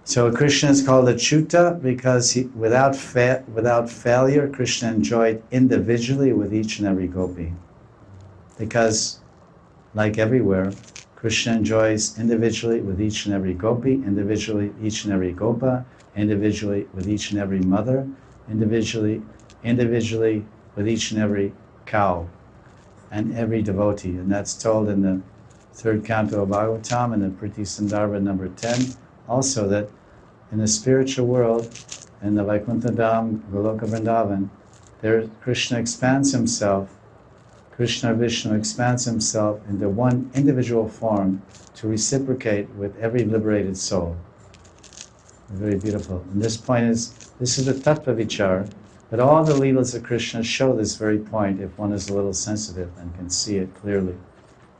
So Krishna is called Achyuta because without failure, Krishna enjoyed individually with each and every gopi. Because, like everywhere, Krishna enjoys individually with each and every gopi, individually each and every gopa, individually with each and every mother, individually with each and every cow, and every devotee. And that's told in the third canto of Bhagavatam, in the Priti Sandarbha number 10, also that in the spiritual world, in the Vaikuntha Dham, Goloka Vrindavan, there Krishna expands himself, Krishna Vishnu expands himself into one individual form to reciprocate with every liberated soul. Very beautiful. And this is the Tattva Vichar, but all the Leelas of Krishna show this very point if one is a little sensitive and can see it clearly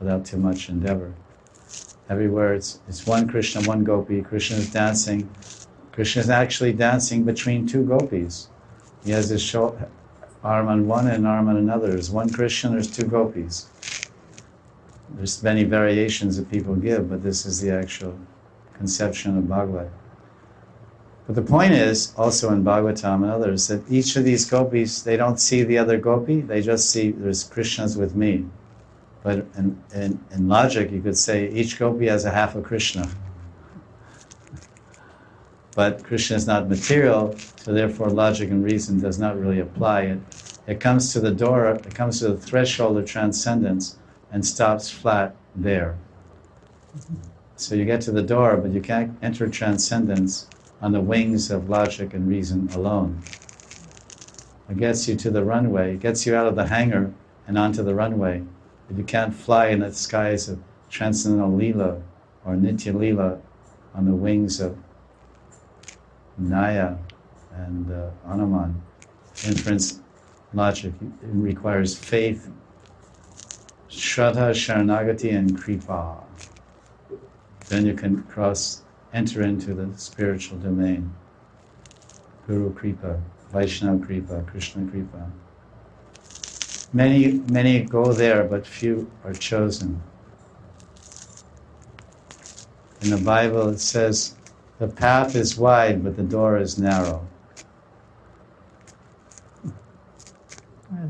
without too much endeavor. Everywhere it's one Krishna, one gopi. Krishna is dancing. Krishna is actually dancing between two gopis. He has his arm on one and an arm on another. There's one Krishna, there's two gopis. There's many variations that people give, but this is the actual conception of Bhagavad. But the point is, also in Bhagavatam and others, that each of these gopis, they don't see the other gopi, they just see there's Krishnas with me. But in logic, you could say each gopi has a half of Krishna. But Krishna is not material, so therefore logic and reason does not really apply. It comes to the door, it comes to the threshold of transcendence and stops flat there. So you get to the door, but you can't enter transcendence on the wings of logic and reason alone. It gets you to the runway, it gets you out of the hangar and onto the runway. But you can't fly in the skies of transcendental Leela or Nitya Leela on the wings of Naya and Anuman. Inference logic, it requires faith, Shraddha, Sharanagati, and Kripa. Then you can enter into the spiritual domain. Guru Kripa, Vaishnava Kripa, Krishna Kripa. Many go there, but few are chosen. In the Bible it says, the path is wide, but the door is narrow.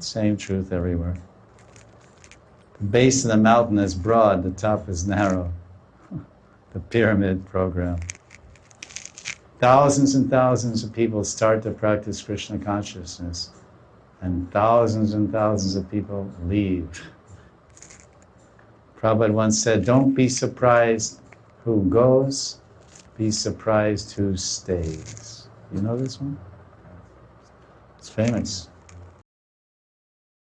Same truth everywhere. The base of the mountain is broad, the top is narrow. The pyramid program. Thousands and thousands of people start to practice Krishna consciousness, and thousands of people leave. Prabhupada once said, don't be surprised who goes, be surprised who stays. You know this one? It's famous.